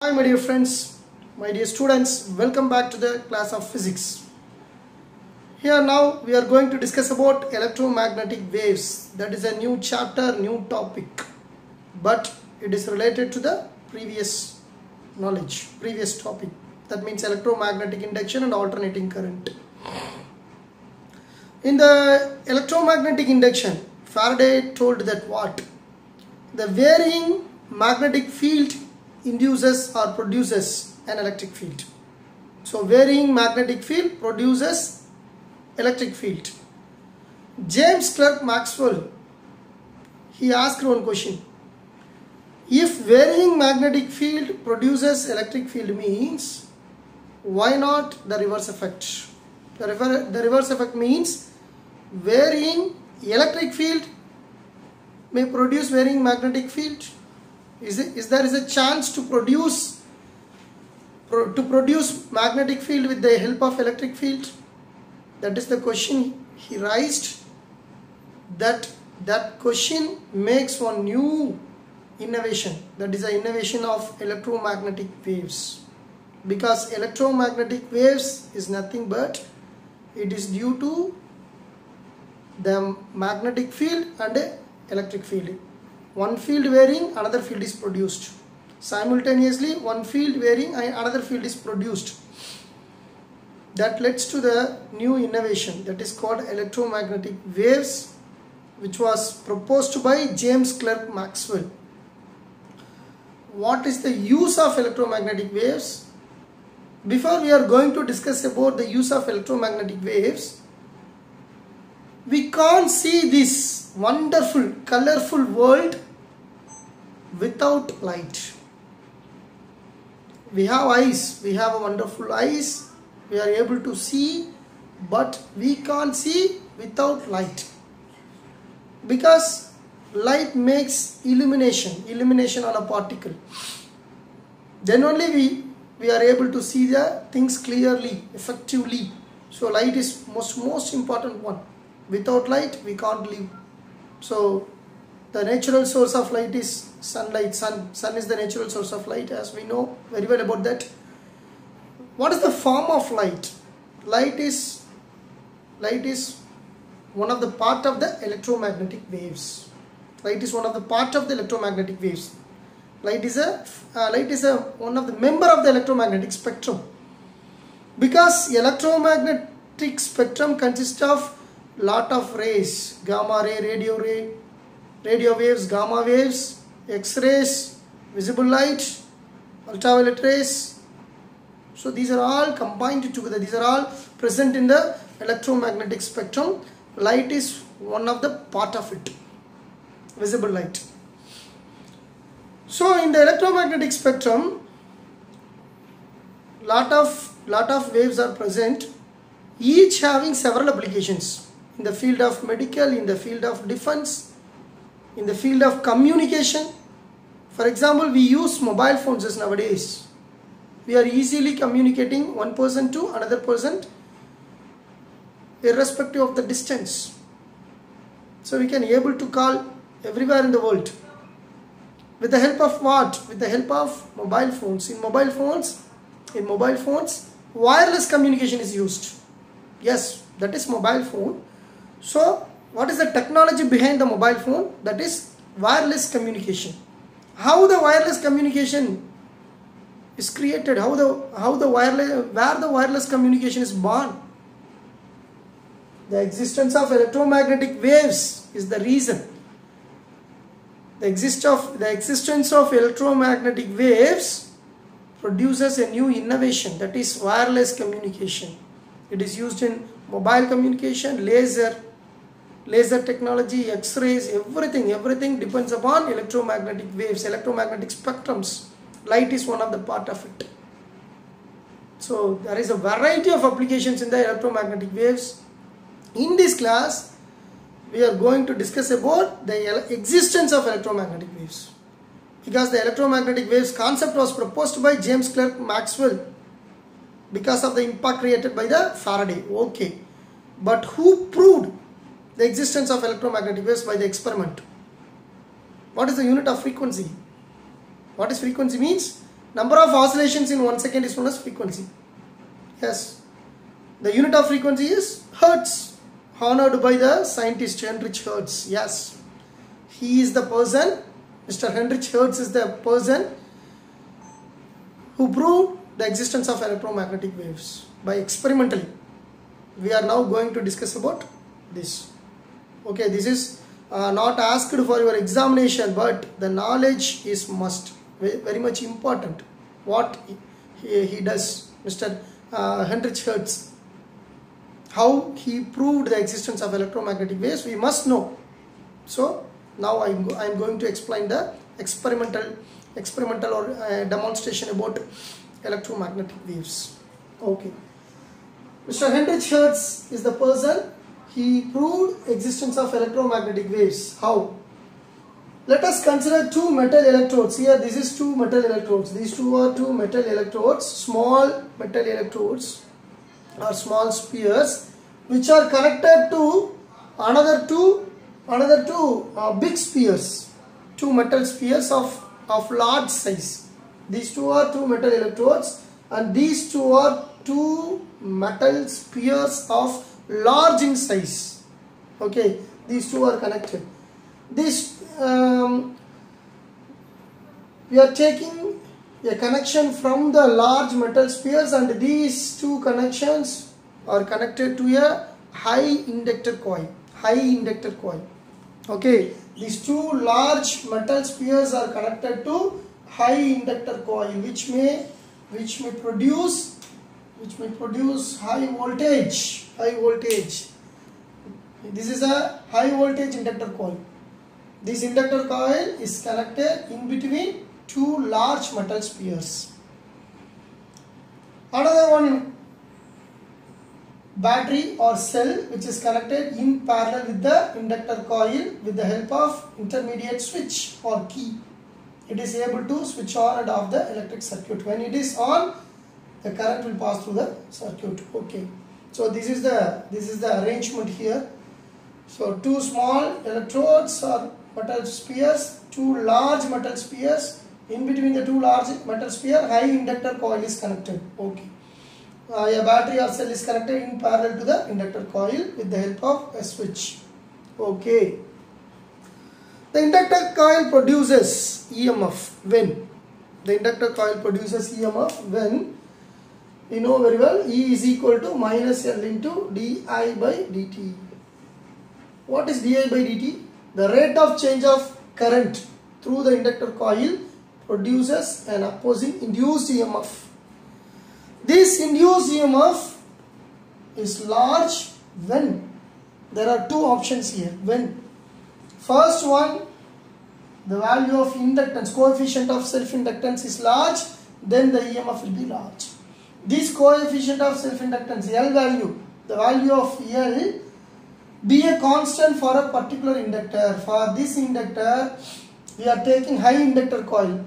Hi my dear friends, my dear students, welcome back to the class of physics. Here now we are going to discuss about electromagnetic waves. That is a new chapter, new topic, but it is related to the previous knowledge, previous topic. That means electromagnetic induction and alternating current. In the electromagnetic induction, Faraday told that what? The varying magnetic field induces or produces an electric field. So varying magnetic field produces electric field. James Clerk Maxwell, he asked one question. If varying magnetic field produces electric field means, why not the reverse effect? The reverse effect means varying electric field may produce varying magnetic field. Is there a chance to produce magnetic field with the help of electric field? That is the question he raised. That question makes one new innovation. That is the innovation of electromagnetic waves. Because electromagnetic waves is nothing but it is due to the magnetic field and electric field. One field varying, another field is produced. Simultaneously, one field varying, another field is produced. That leads to the new innovation that is called electromagnetic waves, which was proposed by James Clerk Maxwell. What is the use of electromagnetic waves? Before we are going to discuss about the use of electromagnetic waves, we can't see this wonderful, colorful world without light. We have eyes, we have a wonderful eyes, we are able to see, but we can't see without light. Because light makes illumination on a particle. Then only we are able to see the things clearly, effectively. So light is most important one. Without light, we can't live. So the natural source of light is sunlight. Sun is the natural source of light, as we know very well about that. What is the form of light? Light is one of the part of the electromagnetic waves. Light is one of the part of the electromagnetic waves. Light is one of the member of the electromagnetic spectrum. Because electromagnetic spectrum consists of lot of rays, gamma ray, radio waves, gamma waves, X-rays, visible light, ultraviolet rays. So these are all combined together. These are all present in the electromagnetic spectrum. Light is one of the part of it, visible light. So in the electromagnetic spectrum, lot of waves are present, each having several applications. In the field of medical, in the field of defense, in the field of communication. For example, we use mobile phones nowadays. We are easily communicating one person to another person irrespective of the distance. So we can able to call everywhere in the world. With the help of what? With the help of mobile phones. In mobile phones, wireless communication is used. Yes, that is mobile phone. So what is the technology behind the mobile phone? That is wireless communication. How the wireless communication is created? Where the wireless communication is born? The existence of electromagnetic waves is the reason. The existence of electromagnetic waves produces a new innovation, that is wireless communication. It is used in mobile communication, laser technology, X-rays, everything depends upon electromagnetic waves, electromagnetic spectrums. Light is one of the part of it. So there is a variety of applications in the electromagnetic waves. In this class, we are going to discuss about the existence of electromagnetic waves. Because the electromagnetic waves concept was proposed by James Clerk Maxwell because of the impact created by the Faraday. Okay. But who proved the existence of electromagnetic waves by the experiment? What is the unit of frequency? What is frequency means? Number of oscillations in 1 second is known as frequency. Yes. The unit of frequency is Hertz, honored by the scientist Heinrich Hertz. Yes. He is the person, Mr. Heinrich Hertz is the person who proved the existence of electromagnetic waves by experimentally. We are now going to discuss about this. Okay, this is not asked for your examination, but the knowledge is must, very much important. What he does, Mr. Heinrich Hertz, how he proved the existence of electromagnetic waves, we must know. So now I am going to explain the experimental or demonstration about electromagnetic waves. Okay, Mr. Heinrich Hertz is the person. He proved existence of electromagnetic waves. How? Let us consider two metal electrodes. Here this is two metal electrodes. These two are two metal electrodes, small metal electrodes or small spheres, which are connected to another two big spheres, two metal spheres of large size. These two are two metal electrodes, and these two are two metal spheres of large in size. Okay, these two are connected. This we are taking a connection from the large metal spheres, and these two connections are connected to a high inductor coil. Okay, these two large metal spheres are connected to high inductor coil, which may produce high voltage. This is a high voltage inductor coil. This inductor coil is connected in between two large metal spheres. Another one, battery or cell, which is connected in parallel with the inductor coil with the help of intermediate switch or key. It is able to switch on and off the electric circuit. When it is on, the current will pass through the circuit. Okay, so this is the arrangement here. So two small electrodes or metal spheres, two large metal spheres. In between the two large metal sphere, high inductor coil is connected. Okay, a battery or cell is connected in parallel to the inductor coil with the help of a switch. Okay, the inductor coil produces EMF when you know very well, E is equal to minus L into di by dt. What is di by dt? The rate of change of current through the inductor coil produces an opposing induced EMF. This induced EMF is large when there are two options here. When first one, the value of inductance, coefficient of self-inductance is large, then the EMF will be large. This coefficient of self-inductance, L value, the value of L, be a constant for a particular inductor. For this inductor, we are taking high inductor coil.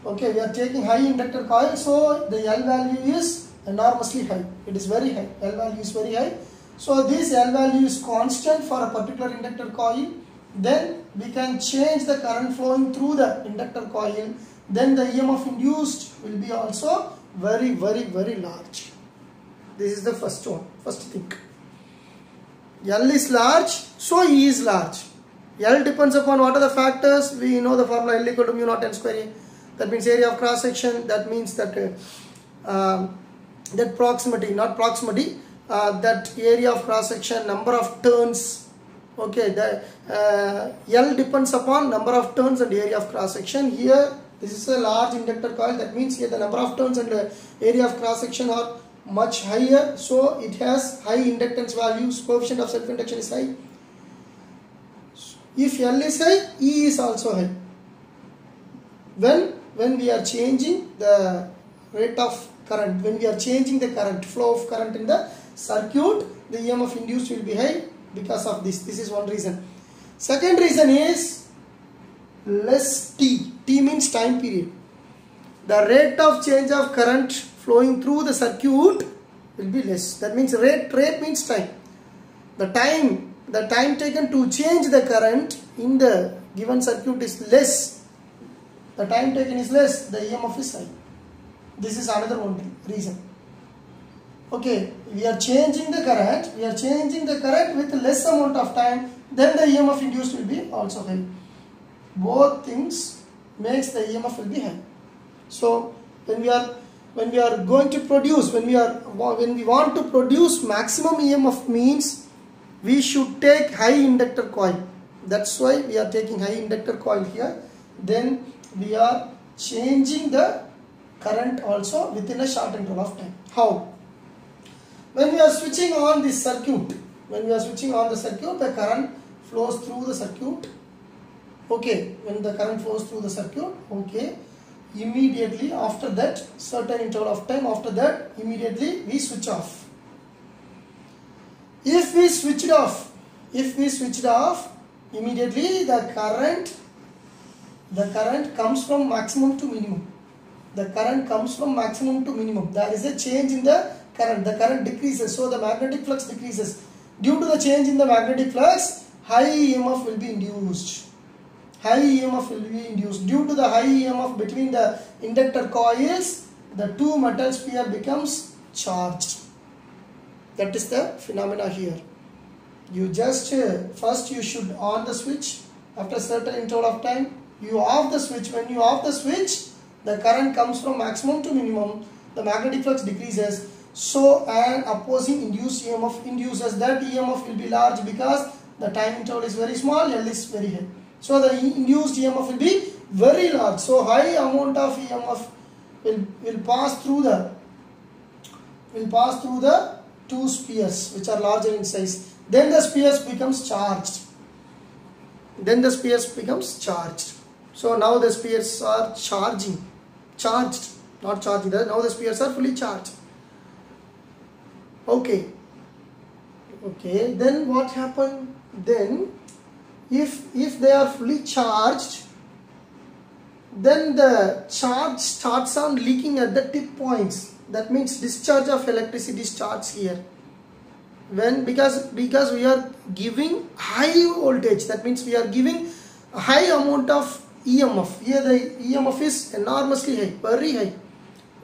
Okay, we are taking high inductor coil, so the L value is enormously high. It is very high. L value is very high. So this L value is constant for a particular inductor coil. Then we can change the current flowing through the inductor coil. Then the EMF induced will be also very large. This is the first thing. L is large, so E is large. L depends upon what are the factors. We know the formula L equal to mu naught n square A. That means area of cross section. That means that that proximity, not proximity, that area of cross section, number of turns. Okay, the L depends upon number of turns and area of cross section. Here this is a large inductor coil. That means here the number of turns and the area of cross section are much higher, so it has high inductance values. Coefficient of self-induction is high. If L is high, E is also high. When we are changing the rate of current, when we are changing the current, flow of current in the circuit, the EMF induced will be high because of this. This is one reason. Second reason is less T. T means time period. The rate of change of current flowing through the circuit will be less. That means rate means time. The time taken to change the current in the given circuit is less the time taken is less, the EMF is high. This is another one reason. Okay, we are changing the current with less amount of time, then the EMF induced will be also high. Both things makes the EMF will be high. So when we are going to produce, when we want to produce maximum EMF, means we should take high inductor coil. That's why we are taking high inductor coil here. Then we are changing the current also within a short interval of time. How? When we are switching on this circuit, the current flows through the circuit. Okay, when the current flows through the circuit, okay, immediately after that, certain interval of time after that, immediately we switch off. If we switched off, immediately the current comes from maximum to minimum. There is a change in the current decreases, so the magnetic flux decreases. Due to the change in the magnetic flux, high EMF will be induced. Due to the high EMF between the inductor coils, the two metal sphere becomes charged. That is the phenomena here. You just first you should on the switch. After a certain interval of time, you off the switch. When you off the switch, the current comes from maximum to minimum. The magnetic flux decreases. So an opposing induced EMF induces. That EMF will be large because the time interval is very small, L is very high. So the induced EMF will be very large. So high amount of EMF will pass through the two spheres which are larger in size. Then the spheres becomes charged. So now the spheres are charged, not charging. Now the spheres are fully charged. Okay. Then what happened? Then if they are fully charged, then the charge starts on leaking at the tip points. That means discharge of electricity starts here. Because we are giving high voltage, that means we are giving a high amount of EMF. Here the EMF is enormously high, very high.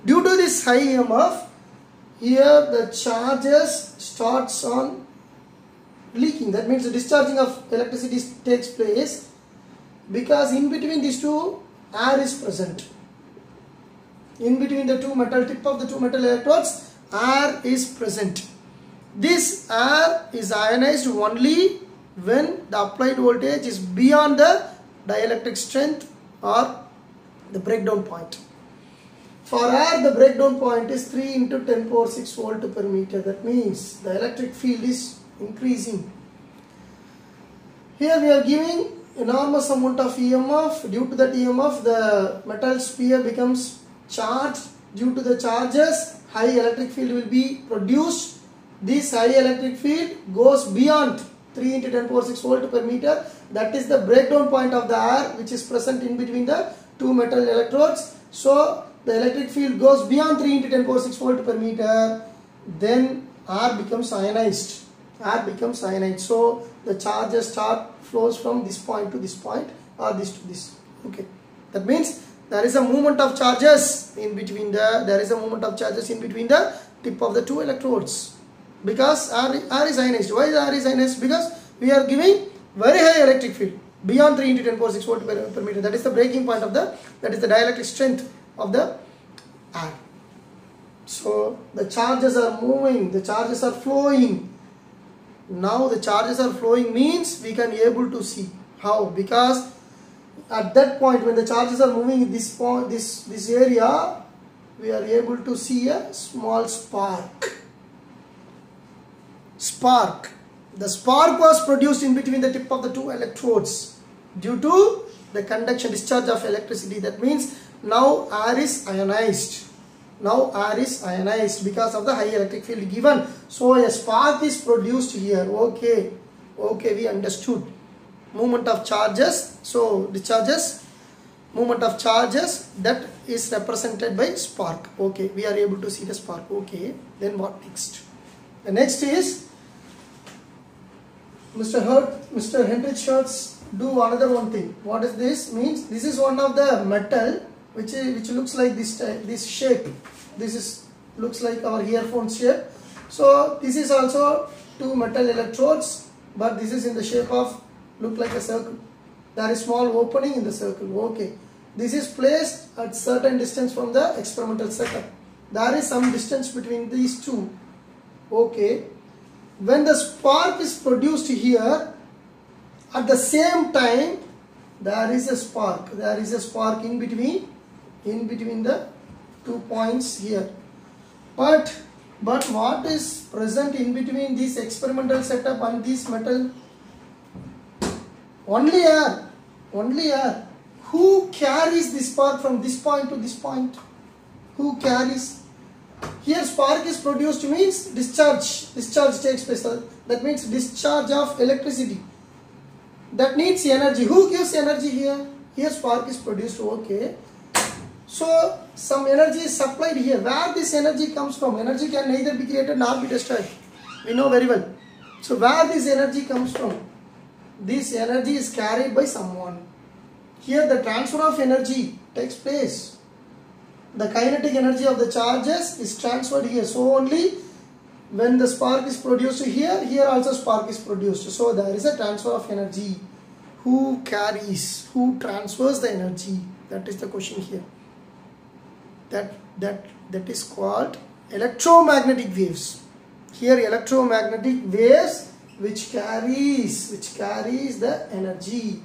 Due to this high EMF, here the charges starts on leaking. That means the discharging of electricity takes place, because in between these two, air is present. In between the two metal tip of the two metal electrodes, air is present. This air is ionized only when the applied voltage is beyond the dielectric strength or the breakdown point. For air, the breakdown point is 3 into 10 power 6 volt per meter. That means the electric field is increasing. Here we are giving enormous amount of EMF. Due to that EMF, the metal sphere becomes charged. Due to the charges, high electric field will be produced. This high electric field goes beyond 3 into 10 power 6 volt per meter. That is the breakdown point of the air, which is present in between the two metal electrodes. So the electric field goes beyond 3 into 10 power 6 volt per meter. Then air becomes ionized. So the charges flows from this point to this point, or this to this. Okay. That means there is a movement of charges in between the tip of the two electrodes. Because air is ionized. Why the air is ionized? Because we are giving very high electric field beyond 3 into 10 power 6 volt per meter. That is the breaking point that is the dielectric strength of the air. So the charges are moving, the charges are flowing. Now the charges are flowing means we can able to see. How? Because at that point when the charges are moving in this point, this area, we are able to see a small spark. The spark was produced in between the tip of the two electrodes due to the conduction discharge of electricity. That means now air is ionized. Because of the high electric field given. So a spark is produced here. Okay, we understood. Movement of charges. So discharges, movement of charges, that is represented by spark. Okay, we are able to see the spark. Okay, then what next? The next is Mr. Heinrich Hertz do another one thing. What is this? Means this is one of the metal which looks like this shape. This is looks like our earphone shape. So this is also two metal electrodes, but this is in the shape of look like a circle. There is small opening in the circle. Okay. This is placed at certain distance from the experimental setup. There is some distance between these two. Okay. When the spark is produced here, at the same time there is a spark. There is a spark in between the 2 points here. But what is present in between this experimental setup and this metal? Only air. Only air. Who carries the spark from this point to this point? Who carries? Here spark is produced means discharge. Discharge takes place. That means discharge of electricity. That needs energy. Who gives energy here? Here spark is produced. Okay. So some energy is supplied here. Where this energy comes from? Energy can neither be created nor be destroyed. We know very well. So where this energy comes from? This energy is carried by someone. Here the transfer of energy takes place. The kinetic energy of the charges is transferred here. So only when the spark is produced here, here also spark is produced. So there is a transfer of energy. Who carries? Who transfers the energy? That is the question here. That is called electromagnetic waves. Here electromagnetic waves which carries the energy.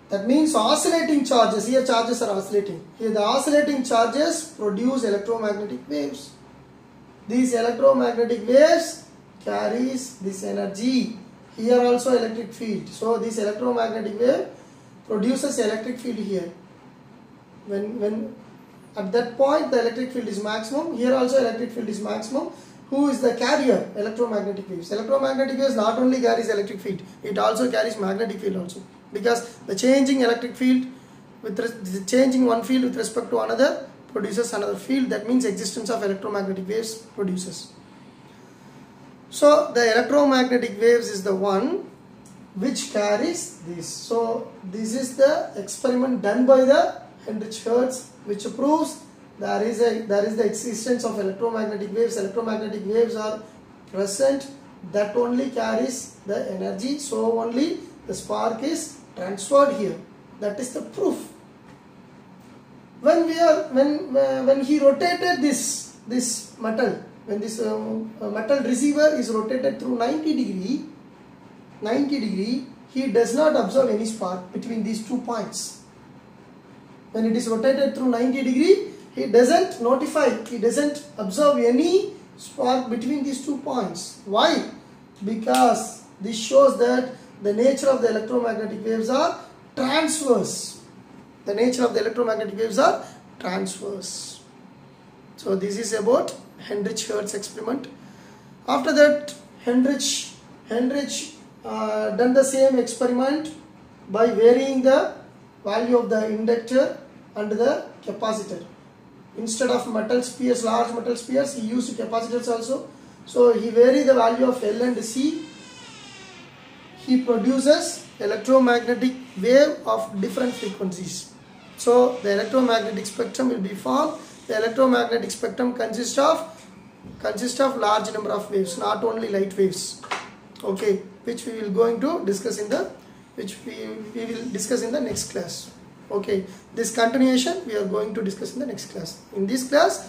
That means oscillating charges. Here charges are oscillating. Here the oscillating charges produce electromagnetic waves. These electromagnetic waves carries this energy. Here also electric field. So this electromagnetic wave produces electric field here. When at that point the electric field is maximum, here also electric field is maximum. Who is the carrier? Electromagnetic waves. Electromagnetic waves not only carries electric field, it also carries magnetic field also. Because the changing electric field, changing one field with respect to another produces another field. That means existence of electromagnetic waves produces. So the electromagnetic waves is the one which carries this. So this is the experiment done by the Heinrich Hertz, which proves there is the existence of electromagnetic waves. Electromagnetic waves are present. That only carries the energy. So only the spark is transferred here. That is the proof. When he rotated this metal, when this metal receiver is rotated through 90 degree, he does not observe any spark between these 2 points. When it is rotated through 90 degree, he doesn't observe any spark between these 2 points. Why? Because this shows that the nature of the electromagnetic waves are transverse. The nature of the electromagnetic waves are transverse. So this is about Heinrich Hertz experiment. After that, Heinrich done the same experiment by varying the value of the inductor and the capacitor. Instead of metal spheres, large metal spheres, he used capacitors also. So he varied the value of L and C. He produces electromagnetic wave of different frequencies. So the electromagnetic spectrum will be formed. The electromagnetic spectrum consists of large number of waves, not only light waves. Okay, which we will going to discuss in the next class. Okay, this continuation we are going to discuss in the next class. In this class,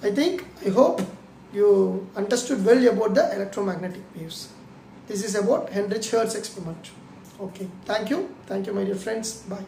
I hope you understood well about the electromagnetic waves. This is about Heinrich Hertz experiment. Okay, thank you my dear friends. Bye.